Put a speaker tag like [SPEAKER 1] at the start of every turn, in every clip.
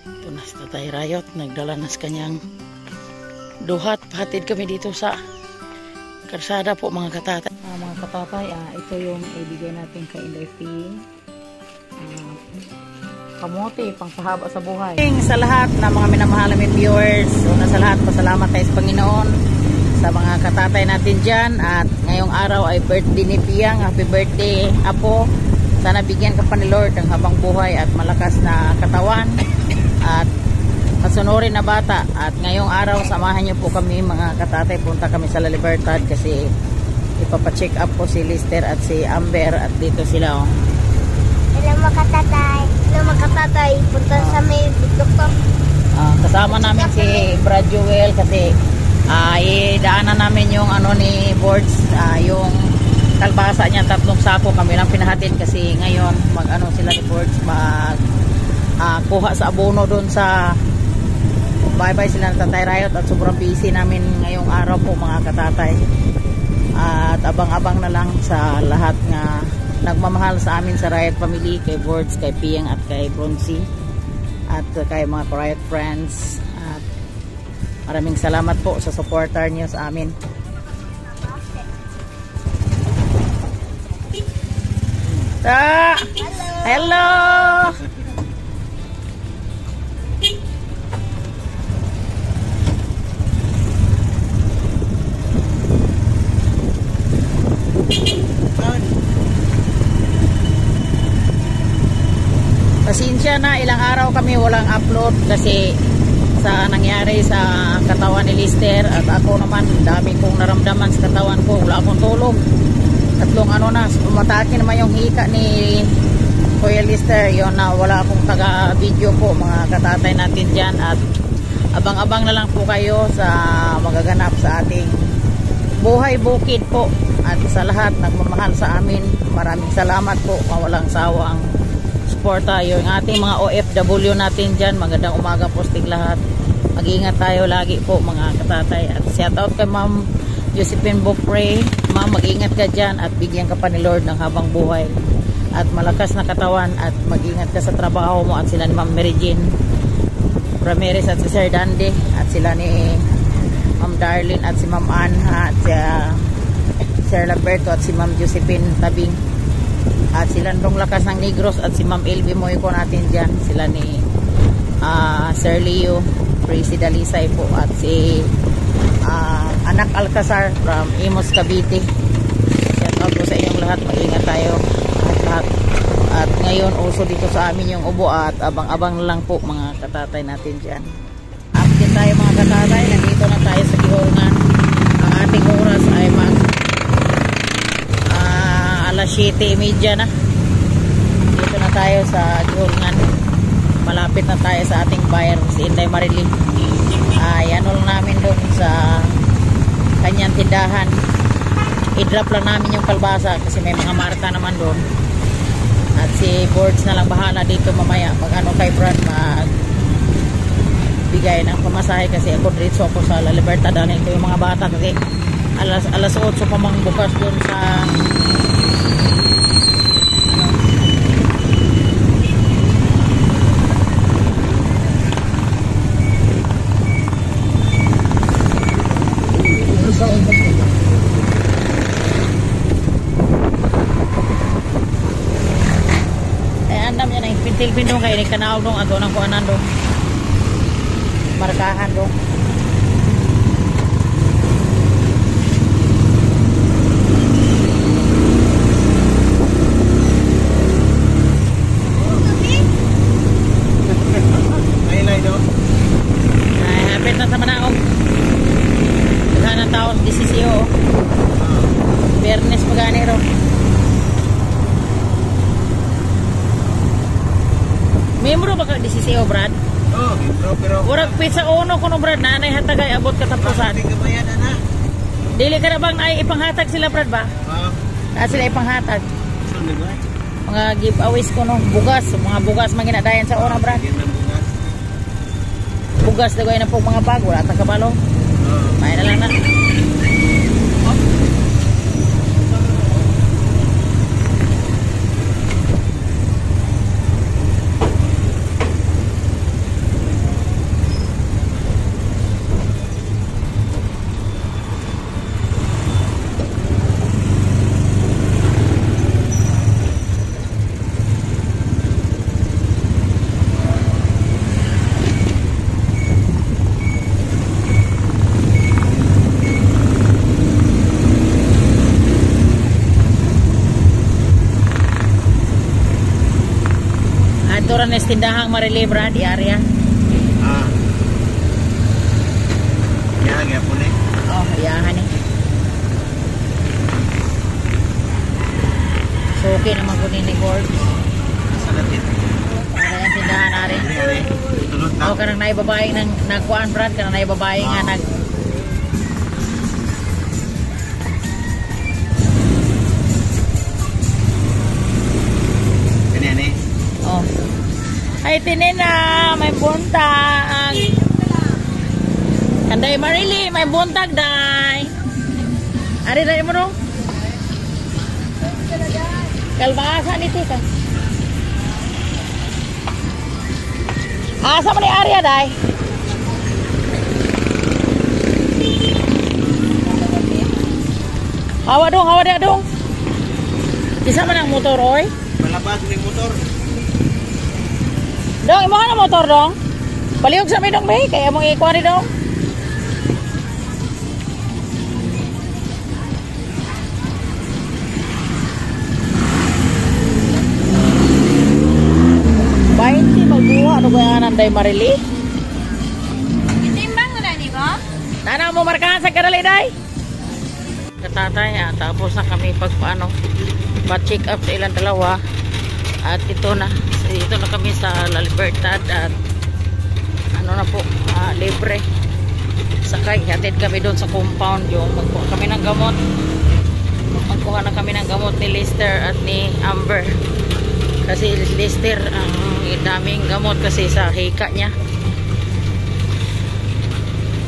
[SPEAKER 1] Ito na si Tatay Rayot. Nagdala na sa kanyang duhat. Pahatid kami dito sa karsada po mga katatay. Mga katatay, ito yung ibigay natin kay Inday P. Kamote, pangpahaba sa buhay. Sa lahat na mga minamahal namin viewers, una sa lahat, pasalamat tayo sa Panginoon sa mga katatay natin dyan. At ngayong araw ay birthday ni Piyang. Happy birthday, Apo. Sana bigyan ka pa ni Lord ng habang buhay at malakas na katawan at masunurin na bata. At ngayong araw, samahan niyo po kami mga katatay. Punta kami sa La Libertad kasi ipapacheck up po si Lister at si Amber. At dito sila.
[SPEAKER 2] Hello mga katatay. Punta sa may doktor.
[SPEAKER 1] Kasama namin si Brad Joel kasi idaanan namin yung ano ni Boards, yung kalbasa niya, 3 sako kami lang pinahatid kasi ngayon mag-ano sila ni Boards, kuha sa abono doon sa bye-bye sila ng Tatay Rayot at sobrang busy namin ngayong araw po mga katatay. At abang-abang na lang sa lahat nga nagmamahal sa amin sa Rayot family, kay Boards, kay Piyang at kay Bronzy at kay mga Rayot friends. At maraming salamat po sa supporter niyo sa amin. Hello. Pasensya na, ilang araw kami walang upload kasi sa nangyari sa katawan ni Lister. At ako naman, dami kong naramdaman sa katawan ko, wala akong tulog. 3 ano na, umatake naman yung hika ni Kuya Lister. Yun na, wala akong taga-video po mga katatay natin dyan. At abang-abang na lang po kayo sa magaganap sa ating buhay bukid po. At sa lahat nagmamahal sa amin, maraming salamat po, mawalang sawang suporta. Yung ating mga OFW natin dyan, magandang umaga po sa lahat. Mag-iingat tayo lagi po mga katatay. At shout out kay Ma'am Josephine Bopre. Ma'am, mag-ingat ka dyan at bigyan ka pa ni Lord ng habang buhay at malakas na katawan at mag-ingat ka sa trabaho mo. At sila ni Ma'am Mary Jane Ramirez at si Sir Dande at sila ni Ma'am Darlene at si Ma'am Ann at si Sir Laberto at si Ma'am Josephine Tabing at sila Ndong Lakas ng Negros at si Ma'am Elvie Moyko natin dyan, sila ni Sir Leo Tracy Dalisay po at si Anak Alcazar from Imos Cavite. Shout out po sa inyong lahat, mag-ingat tayo lahat. At ngayon uso dito sa amin yung ubo at abang-abang lang po mga katatay natin dyan. Update tayo mga katatay, nandito na tayo sa Gihorngan. Ang ating oras ay alas 7:30 na. Dito na tayo sa Gihorngan. Malapit na tayo sa ating buyer, si Inday Marily. Ano lang namin doon sa kanyang tindahan, i-drop lang namin yung kalbasa kasi may mga marka naman doon. At si Boards na lang bahala dito mamaya mag ano kay Brad, mag bigay ng pamasahe kasi ako diretso ako sa La Libertad. Ito yung mga bata kasi alas 8 pa mang bukas doon sa Pintil dong kay ni kanaog dong ato nang kuanan dong markahan dong. Ay hapit na sa Manaog. Daghan ang taon DCCO. Bernes Paganero. Membro ba ka DCCO, Brad?
[SPEAKER 3] Oo, membro pero
[SPEAKER 1] Urag pizza uno kuno Brad, nanay hatagay abot katapusan. Dili ka na bang ay ipanghatag sila Brad ba?
[SPEAKER 3] Oo.
[SPEAKER 1] Sila ipanghatag.
[SPEAKER 3] Saan ba?
[SPEAKER 1] Mga giveaways ko no, bugas, mga bugas man ginadayan sa una Brad. Bugas dagay na po mga bag, wala ta kabalo. May na lang na. Dito rin is tindahang Marili, Brad, di area.
[SPEAKER 3] Ah. Kaya po ni.
[SPEAKER 1] Oh, hayahan eh. So, okay naman ko ni Gord.
[SPEAKER 3] Sa natin.
[SPEAKER 1] Para yung tindahan na rin.
[SPEAKER 3] Tulot na.
[SPEAKER 1] O, kanang naibabae ng nagkuhan, Brad. Kanang naibabae nga nag...
[SPEAKER 3] Ganyan eh.
[SPEAKER 1] Oh. Ay, tinina, may buntag. Kanday Marili, may buntag, day. Ari na mo no? Kalbasa ni Tika. Asa man ni area, day? Hawa dia dong. Isa man ang motor, oy.
[SPEAKER 3] Malabas ng motor.
[SPEAKER 1] Dong, imo na motor dong. Palihog sa may dong bay, kaya mo ikuha ni dong. Bainti magbuha ano ba yan Anday Marili?
[SPEAKER 2] Itimbang mo na, di ba?
[SPEAKER 1] Tana mo markahan sa karali, day. Katatay, tapos na kami pagpaano pa-check up sa ilang dalawa. At ito na kami sa La Libertad at ano na po, libre. Sakay, hatid kami doon sa compound yung magkuha kami ng gamot. Magkuha na kami ng gamot ni Lister at ni Amber. Kasi Lister ang daming gamot kasi sa hika niya.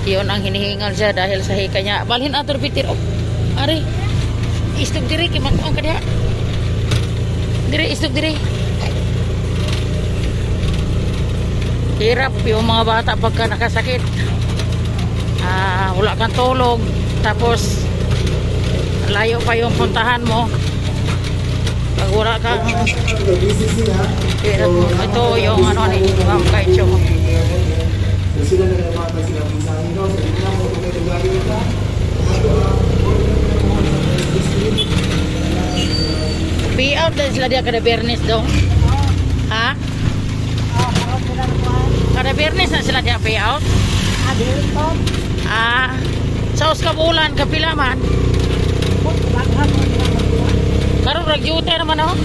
[SPEAKER 1] Yun ang hinihingal siya dahil sa hika niya. Balhin ato bitir. Oh, ari. Istog diri kimakuan ka diha. Diri istog diri. Hirap yung mga bata pagka nakasakit. Wala kang tulog. Tapos layo pa yung puntahan mo. Pag wala kang hirap mo. Ito yung ano ni Ma'am Kaicho. Payout din sila dia kada Bernes dong. Ha? Kada Bernes na sila dia payout. Sa uskabulan kapila man. Karon ragyute naman oh.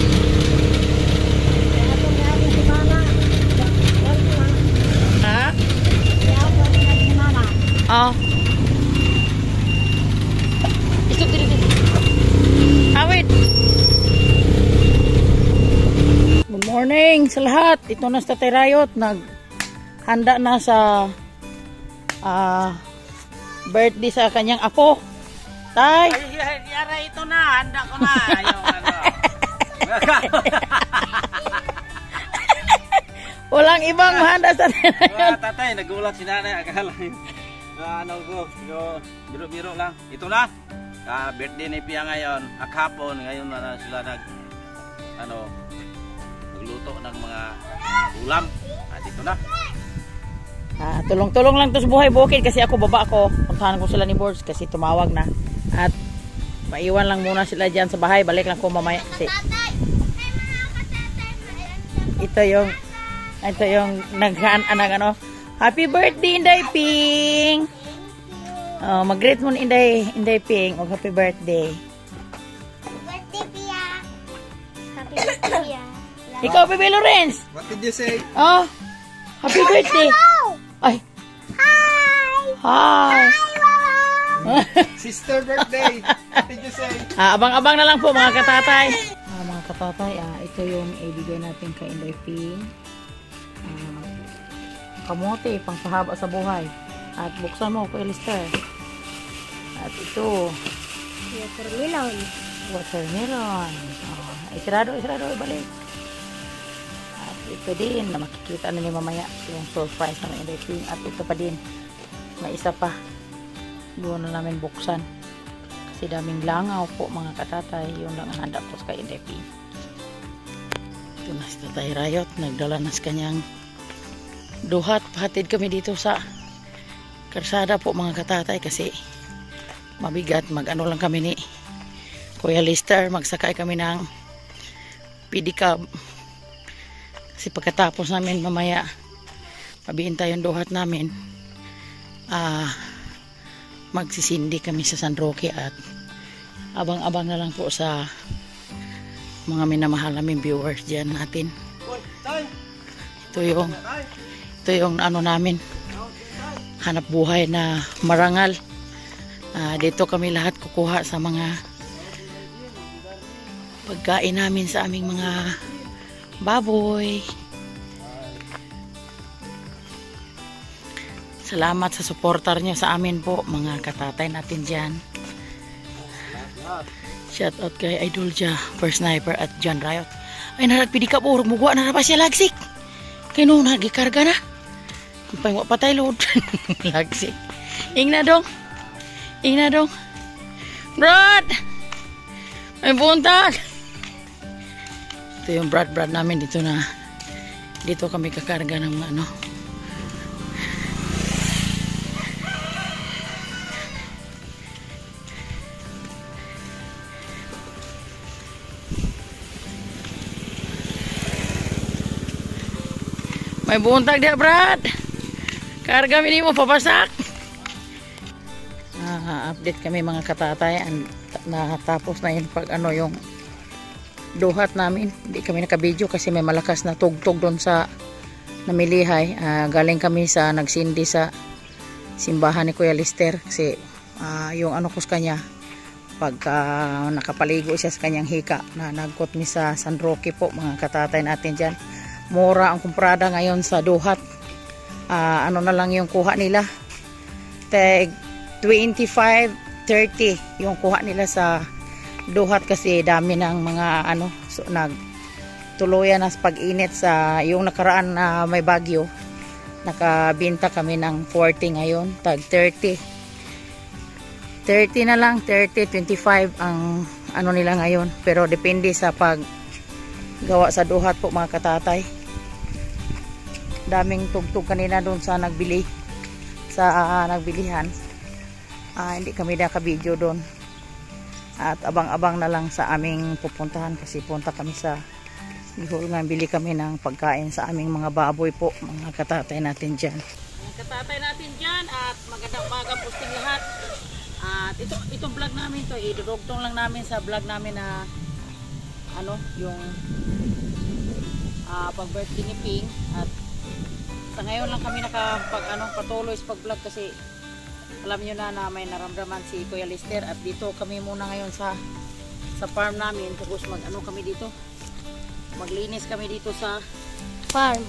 [SPEAKER 1] Ha? Oh. Ito dito. Awit. Good morning sa lahat. Ito na sa Tatay Rayot. Naghanda na sa birthday sa kanyang apo. Tay.
[SPEAKER 3] Yara ito na. Handa ko na. Ayaw ano.
[SPEAKER 1] Walang ibang handa sa Tatay.
[SPEAKER 3] Tatay, nagulat si nanay. Akala ano ko. Biro-biro lang. Ito na. Birthday ni Pia ngayon. Akhapon. Ngayon na sila nagluto ng mga ulam. Dito na.
[SPEAKER 1] Tulong-tulong lang to sa buhay bukid kasi ako baba ako. Puntahan ko sila ni Boards kasi tumawag na. At maiwan lang muna sila dyan sa bahay. Balik lang ko mamaya. Ito yung ano. Happy birthday Inday Ping. Mag-greet mo ni Inday Ping. Happy birthday.
[SPEAKER 2] Birthday, Pia. Happy birthday, Pia.
[SPEAKER 1] Ikaw, Bebe Lawrence.
[SPEAKER 3] What did you say?
[SPEAKER 1] Oh, happy birthday. Ay. Hi.
[SPEAKER 3] Sister birthday. What did you say?
[SPEAKER 1] Abang-abang na lang po mga katatay. Mga katatay, ito yung ibigay natin kay Inday Ping. Kamote, pang pahaba sa buhay. At buksan mo kay Lister. At ito, watermelon. Isirado, ibalik. At ito din, na makikita na ni mamaya yung surprise na Inday Ping. At ito pa din, may isa pa. Doon na namin buksan. Kasi daming langaw po mga katatay. Yun lang ang handa po sa kay Inday Ping. Ito na si Tatay Rayot. Nagdala na sa kanyang duhat. Pahatid kami dito sa karsada po mga katatay kasi mabigat. Mag-ano lang kami ni Kuya Lister. Magsakay kami ng pedicab. Kasi pagkatapos namin mamaya mabihintay yung duhat namin, magsisindi kami sa San Roque at abang-abang na lang po sa mga minamahal naming viewers dyan natin. Ito yung ano namin, hanap buhay na marangal. Dito kami lahat kukuha sa mga pagkain namin sa aming mga baboy. Salamat sa supporter nyo sa amin po, mga katatay natin dyan. Shout out kay Idol Ja, First Sniper at John Riot. Ay naragpidi ka po, mugwa na pa siya lagsik. Kaya nung nagikarga na. Pangwa patay load. Lagsik. Ingna dong. Brad! May buntag! Ito yung brad namin dito na. Dito kami kakarga ng ano. May buntag dia, Brad. Karga mini mo papasak. Update kami mga katatay. Natapos na yun pag ano yung duhat namin. Hindi kami naka-video kasi may malakas na tugtog doon sa namilihay. Galing kami sa nagsindi sa simbahan ni Kuya Lister kasi yung ano ko sa kanya pagka nakapaligo siya sa kanyang hika na nagkot mi sa San Roque po, mga katatay natin dyan. Mura ang kumprada ngayon sa duhat. Ano na lang yung kuha nila, tag 25-30 yung kuha nila sa duhat kasi dami ng mga ano, so nagtuluyan na sa pag-init. Sa yung nakaraan na may bagyo, nakabinta kami ng 40, ngayon tag 30 na lang, 30-25 ang ano nila ngayon, pero depende sa pag gawa sa duhat po, mga katatay. Daming tugtog kanina doon sa nagbili, sa nagbilihan. Hindi kami naka-video doon. At abang-abang na lang sa aming pupuntahan kasi punta kami sa Bihol nga, bili kami ng pagkain sa aming mga baboy po, mga katatay natin dyan. Mga katatay natin dyan at magandang umaga po sa lahat. At itong vlog namin to, idurugtong lang namin sa vlog namin na ano, yung pag-birthday ni Ping. At sa ngayon lang kami patuloy sa pag-vlog kasi alam nyo na may naramdaman si Kuya Lister. At dito kami muna ngayon sa farm namin. Tapos kami dito, maglinis kami dito sa farm.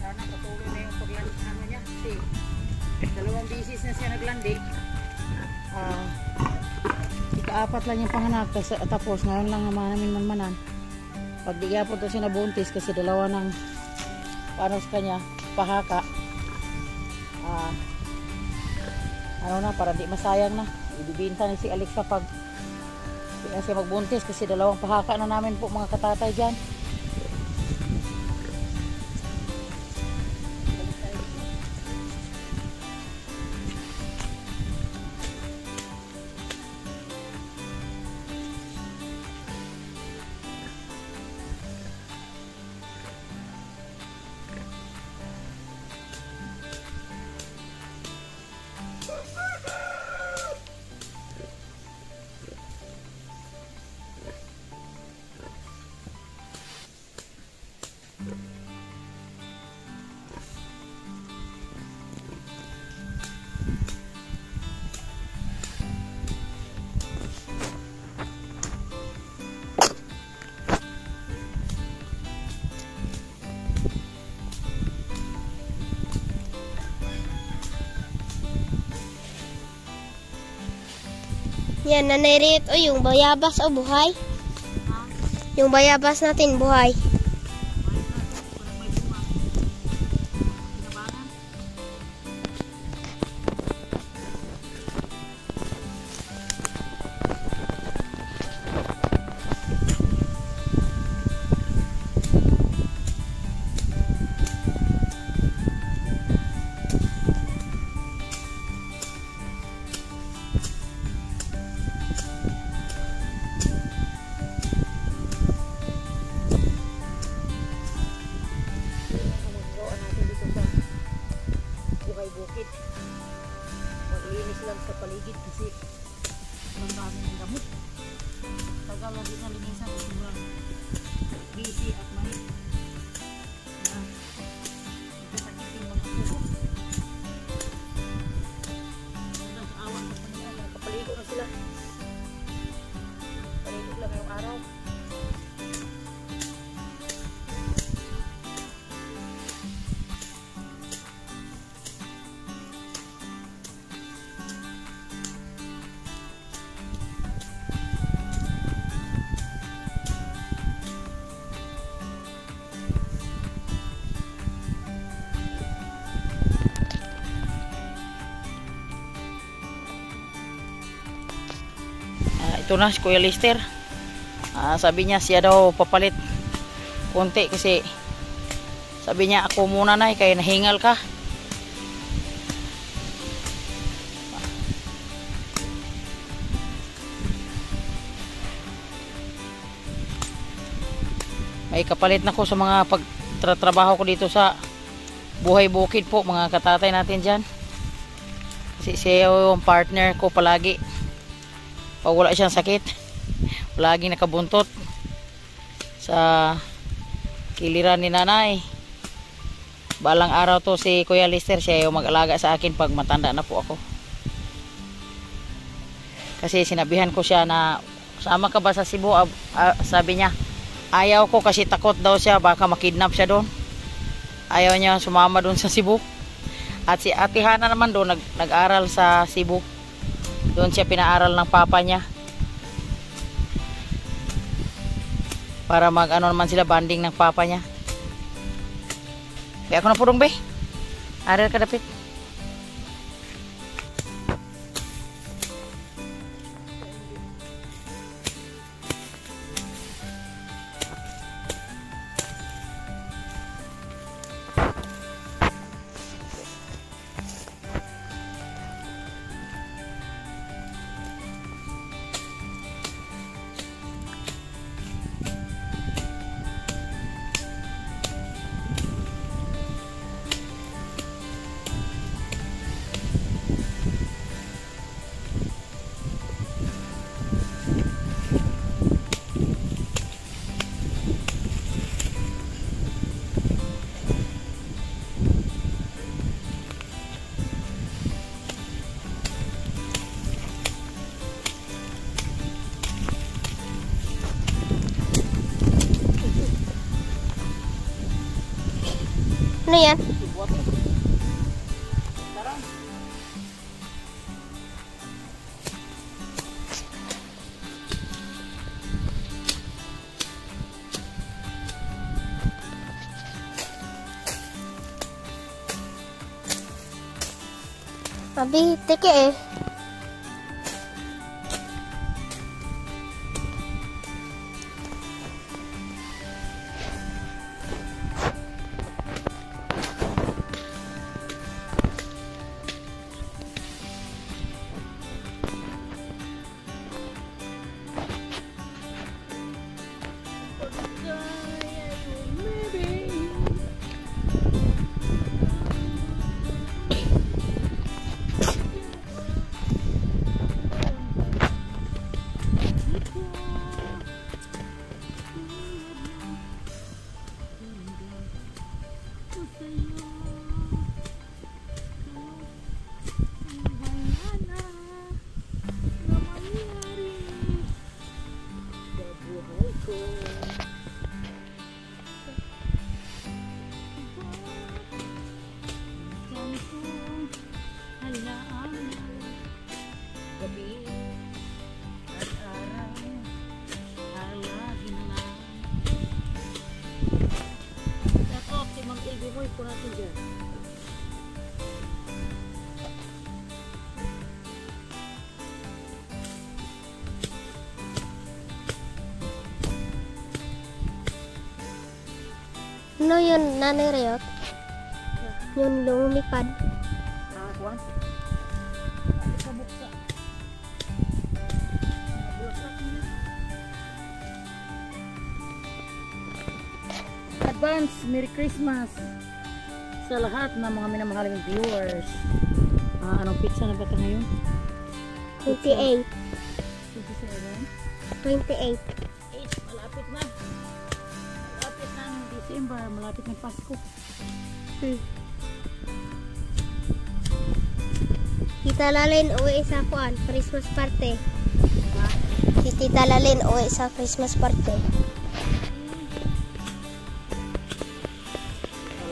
[SPEAKER 1] Sana patuloy na yung paglandi niya kasi 2 bisis na siya naglandi. Ika-4 lang yung panganak, tapos ngayon lang naman namin manmanan. Pag di po to siya nabuntis kasi 2 ng paano sa kanya, pahaka. Ano na, para di masayang na. Ibibinta ni si Alexa pag di na siya magbuntis kasi 2 pahaka na namin po, mga katatay dyan.
[SPEAKER 2] Yan, nanay-rate. O, yung bayabas o buhay. Yung bayabas natin, buhay.
[SPEAKER 1] Bukid. Maglinis lang sa paligid kasi ang dami ng gamot. Tagal lang din na linisan kasi sobrang busy at mahit. Nagkasakit yung mga puso. Hanggang sa awan sa kanila, nakapaligo na sila. Paligo lang ngayong araw. Ito na si Kuya Lister. Sabi niya siya daw papalit konti kasi sabi niya ako muna na kaya nahingal ka. May kapalit na ko sa mga pagtrabaho ko dito sa Buhay Bukid po, mga katatay natin dyan. Kasi siya yung partner ko palagi. Pag wala siyang sakit, palagi nakabuntot sa kiliran ni nanay. Balang araw to si Kuya Lister, siya yung mag-alaga sa akin pag matanda na po ako. Kasi sinabihan ko siya na sama ka ba sa Cebu? Sabi niya ayaw ko kasi takot daw siya baka makidnap siya doon. Ayaw niya sumama doon sa Cebu. At si Ate Hana naman doon nag-aral sa Cebu. Doon siya pinaaral ng papa niya. Para mag-ano naman sila, banding ng papa niya. Kaya ako na purong be. Aral ka dapit.
[SPEAKER 2] Ano yan? Abi, teke eh. Ano yun, Nanay Riot? Yung lumipad.
[SPEAKER 1] Kuan. Buksa-buksa. Bulaklak niya. Advance Merry Christmas sa lahat ng mga minamahaling viewers. Anong pizza na ba ito ngayon?
[SPEAKER 2] 28.
[SPEAKER 1] 27?
[SPEAKER 2] 28.
[SPEAKER 1] Malapit na. Malapit na ang December. Malapit na Pasko.
[SPEAKER 2] Tita Lalin uwi sa kuan, Christmas party. Si Tita Lalin uwi sa Christmas party.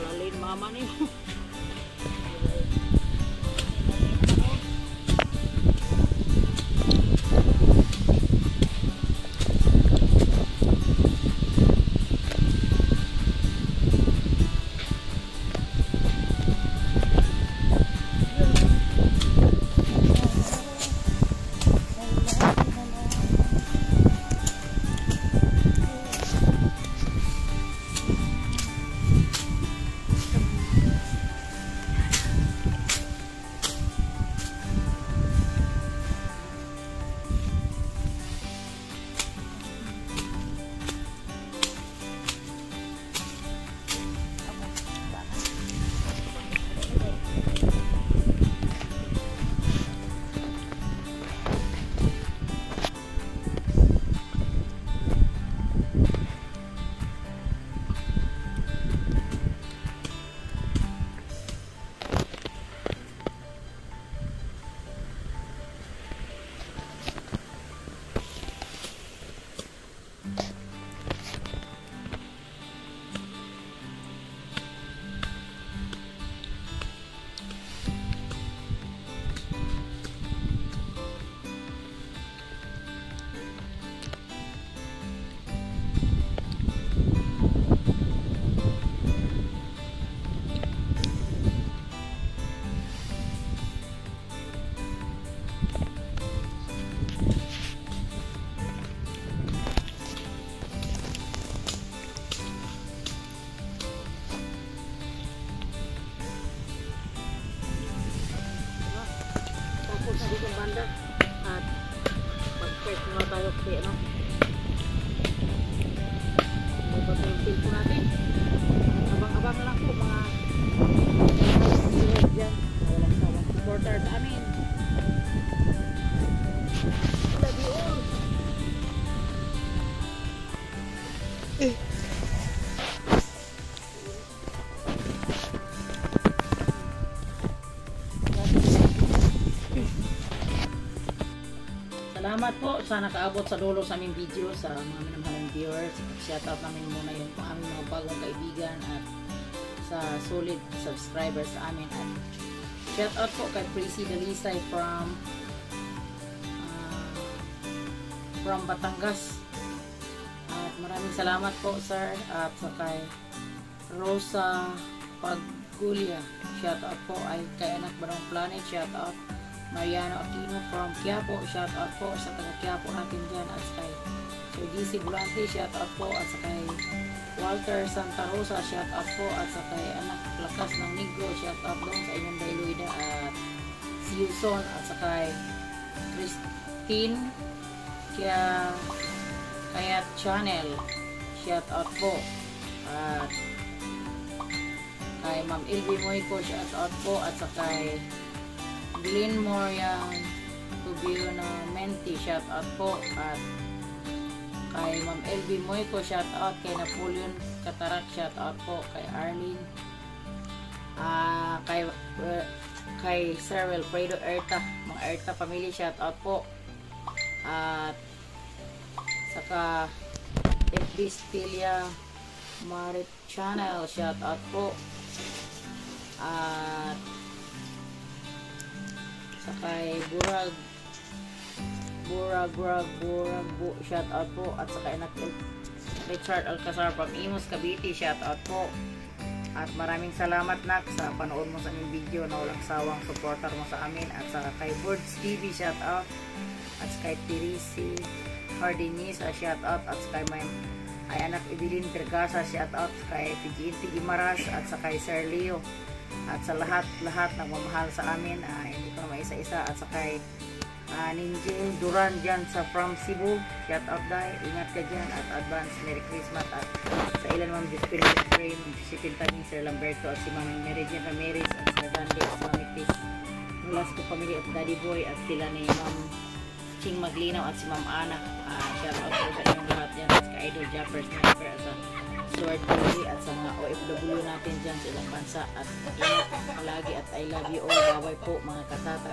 [SPEAKER 1] Lalin mama niyo. Sa ditong banda at mag-check muna tayo kaya no may ba yung filpo natin abang-abang na lang po mga dyan walang sawang supporter sa amin. Love you all. Salamat po sa nakaabot sa dulo sa aming video sa mga minamahaling viewers. Shoutout namin muna yung aming mga bagong kaibigan at sa solid subscribers sa amin. At shoutout po kay Prissy Dalisay from Batangas. At maraming salamat po sir. At sa kay Rosa Paggulia. Shoutout po ay kay Anak Barong Planet. Shoutout Mariano Aquino from Quiapo, shout out po sa taga Quiapo natin dyan at kay Sir DC Bulante, shout out po at sa kay Walter Santa Rosa, shout out po at sa kay Anak Lakas ng Negro, shout out doon sa inyong Dailuida at si Yuson at sa kay Christine Kayat Channel, shout out po at kay Ma'am Ilby Moico, shout out po at sa kay Glenmore yang Tubio na Menti, shout out po at kay Ma'am LB Moico, shout out kay Napoleon Katarak, shout out po kay Arlene kay Sir Wilfredo Erta, mga Erta family, shout out po at saka FB Stilia Marit Channel, shout out po at sakay Burag shout out po at sakay Anak Richard Alcazar from Imus Cavite, shout out po at maraming salamat nak sa panood mo sa aming video na walang sawang supporter mo sa amin at sa kay Birds TV, shout out at kay Teresi Hardinisa, shout out at kay ay anak Evelyn Pergasa, shout out kay PGNT Imaras at sa kay Sir Leo at sa lahat nagmamahal sa amin, hindi ko na maisa-isa, at sa kay Ninjing Duran dyan sa from Cebu, shout out dahil, ingat ka dyan at advance Merry Christmas. At sa ilan Ma'am Spirit Frame, si Pintamin, Sir Lamberto at si Ma'am Meridian Ramirez at Sir Randy at si Ma'am Itis Nulas ko Pamilya at Daddy Boy at sila ni Ma'am Ching Maglinaw at si Ma'am Ana. Shout out po sa inyong lahat dyan at sa Idol Japper Sniper at sa Sword TV at sa mga OFW natin dyan sa ilang bansa, at ingat palagi at I love you all. Bye po mga katata.